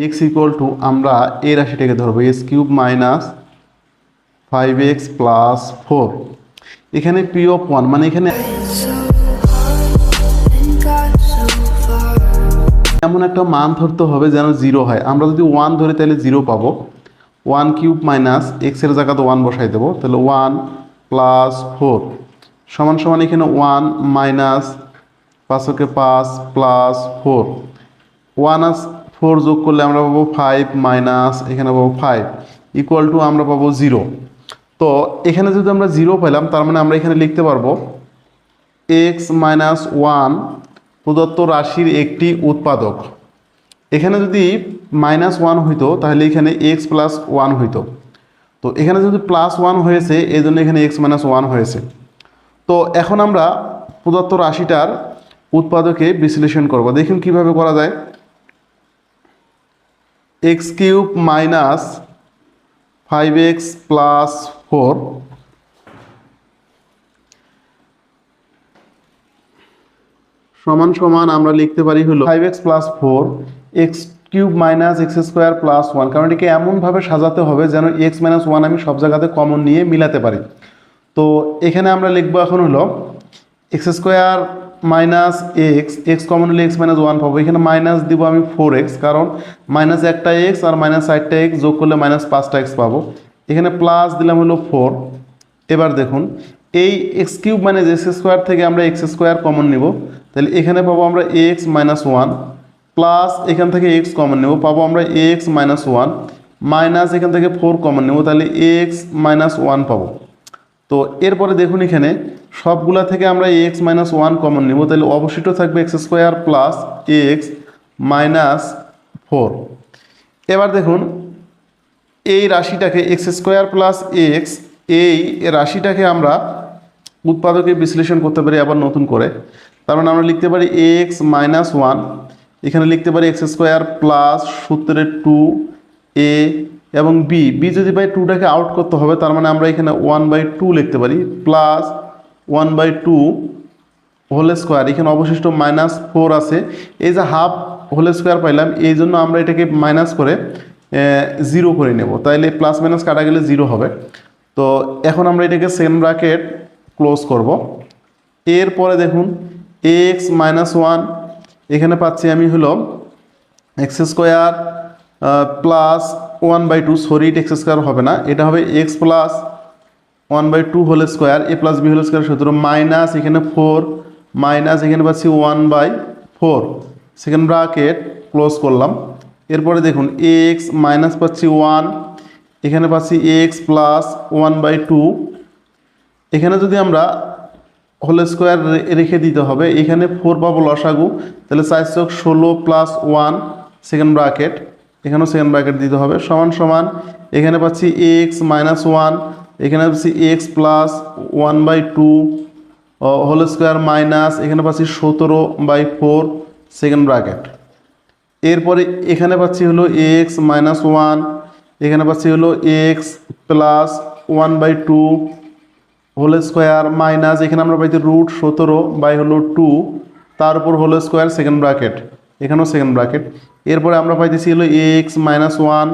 X equal to আমরা এই রাশিটাকে ধরবো x cube minus 5x plus 4। এখানে পি অফ 1 মানে এখানে এমন একটা মান ধরতে হবে যেন 0 হয়। আমরা যদি 1 ধরি তাহলে 0 পাবো। 1 কিউব মাইনাস এক্সের জায়গাতে 1 বসাই দেবো, তাহলে 1 প্লাস 4 সমান সমান এখানে 1 মাইনাস 5 5 প্লাস 4, 1 আর 4 যোগ করলে আমরা পাবো 5 মাইনাস এখানে পাবো 5 ইকুয়াল টু আমরা পাবো 0। তো এখানে যদি আমরা 0 পেলাম তার মানে আমরা এখানে লিখতে পারবো এক্স মাইনাস 1 প্রদত্ত রাশির একটি উৎপাদক। এখানে যদি -1 হইতো তাহলে এখানে এক্স প্লাস 1 হইতো। তো এখানে যদি +1 হয়েছে এই জন্য এখানে এক্স মাইনাস 1 হয়েছে। তো এখন আমরা প্রদত্ত রাশিটার উৎপাদকে বিশ্লেষণ করব। দেখুন কিভাবে করা যায়। X cube minus 5x plus 4 সমান সমান আমরা লিখতে পারি হলো 5x plus 4 x cube minus x square plus 1, কারণ এটাকে এমনভাবে সাজাতে হবে যেন এক্স মাইনাস 1 আমি সব জায়গাতে কমন নিয়ে মিলাতে পারি। তো এখানে আমরা লিখবো এখন হলো x square minus x, x common হলে এক্স মাইনাস 1 পাবো। এখানে মাইনাস দিব আমি 4x, কারণ মাইনাস একটা এক্স আর মাইনাস 4টা এক্স যোগ করলে মাইনাস 5টা এক্স পাবো। এখানে প্লাস দিলাম হলো 4। এবার দেখুন এই x cube minus x square থেকে আমরা এক্স স্কোয়ার কমন নিব, তাহলে এখানে পাবো আমরা এক্স মাইনাস 1 প্লাস এখান থেকে এক্স কমন নেব, পাবো আমরা এক্স মাইনাস 1 মাইনাস এখান থেকে 4 কমন নেব, তাহলে এক্স মাইনাস 1 পাবো। তো এরপরে দেখুন এখানে সবগুলা থেকে আমরা এক্স মাইনাস 1 কমন নেব, তাহলে অবশিষ্ট থাকবে x square plus x minus 4। এবার দেখুন এই রাশিটাকে এক্স স্কোয়ার প্লাস এক্স, এই রাশিটাকে আমরা উৎপাদকে বিশ্লেষণ করতে পারি আবার নতুন করে। তার মানে আমরা লিখতে পারি এক্স মাইনাস 1, এখানে লিখতে পারি এক্স স্কোয়ার প্লাস সূত্রের 2a এবং বি যদি বাই 2টাকে আউট করতে হবে তার মানে আমরা এখানে 1/2 লিখতে পারি প্লাস 1/2 হোল স্কোয়ার। এখানে অবশিষ্ট -4 আছে, এই যে হাফ হোল স্কোয়ার পাইলাম এই জন্য আমরা এটাকে মাইনাস করে 0 করে নেব, তাইলে প্লাস মাইনাস কাটা গেলে 0 হবে। তো এখন আমরা এটাকে সেকেন্ড ব্র্যাকেট ক্লোজ করব। এরপরে দেখুন এক্স মাইনাস 1, এখানে পাচ্ছি আমি হলো এক্স স্কোয়ার প্লাস 1/2, সরি এটা এক্স স্কোয়ার হবে না, এটা হবে এক্স প্লাস 1/2 হোল স্কোয়ার, এ প্লাস বি হোল স্কোয়ার সূত্র মাইনাস এখানে 4 মাইনাস এখানে পাচ্ছি 1/4 সেকেন্ড ব্র্যাকেট ক্লোজ করলাম। এরপরে দেখুন এক্স মাইনাস পাচ্ছি 1, এখানে পাচ্ছি এক্স প্লাস 1/2, এখানে যদি আমরা হোল স্কোয়ার রেখে দিতে হবে, এখানে 4 পাবো লসাগু, তাহলে 4 × 16 প্লাস 1 সেকেন্ড ব্র্যাকেট, এখানেও সেকেন্ড ব্র্যাকেট দিতে হবে সমান সমান এখানে পাচ্ছি এক্স মাইনাস 1, এখানে পাচ্ছি x plus 1/2 whole square minus এখানে পাচ্ছি 17/4 সেকেন্ড ব্র্যাকেট। এরপরে এখানে পাচ্ছি হলো এক্স মাইনাস 1, এখানে পাচ্ছি হলো x plus 1/2 whole square minus এখানে আমরা পাইছি √17/2 তার উপর হোল স্কোয়ার সেকেন্ড ব্র্যাকেট, এখানেও সেকেন্ড ব্র্যাকেট। এরপরে আমরা পাইতেছি হলো এক্স মাইনাস 1,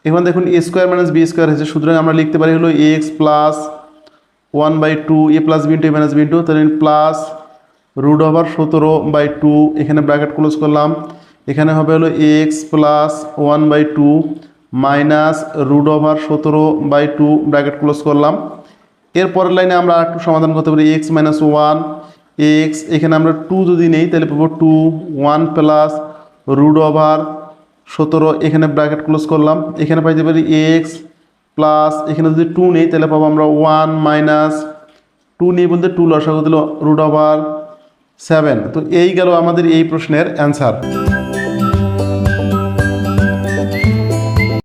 এখন দেখুন a square minus b square হয়েছে, সুতরাং আমরা লিখতে পারি হলো x plus 1/2 a plus b into a minus b into, তাহলে প্লাস √17/2 এখানে ব্র্যাকেট ক্লোজ করলাম, এখানে হবে হলো x plus 1/2 minus √17/2 bracket close করলাম। এরপরের লাইনে আমরা একটু সমাধান করতে পারি এক্স মাইনাস 1 এক্স, এখানে আমরা 2 যদি নেই তাহলে পাবো 2 1 প্লাস √17 এখানে ব্র্যাকেট ক্লোজ করলাম, এখানে পাইতে পারি এক্স প্লাস এখানে যদি 2 নেই তাহলে পাবো আমরা 1 মাইনাস 2 নিয়ে বলতে 2 লসাগু দিল √7। তো এই গেল আমাদের এই প্রশ্নের অ্যান্সার।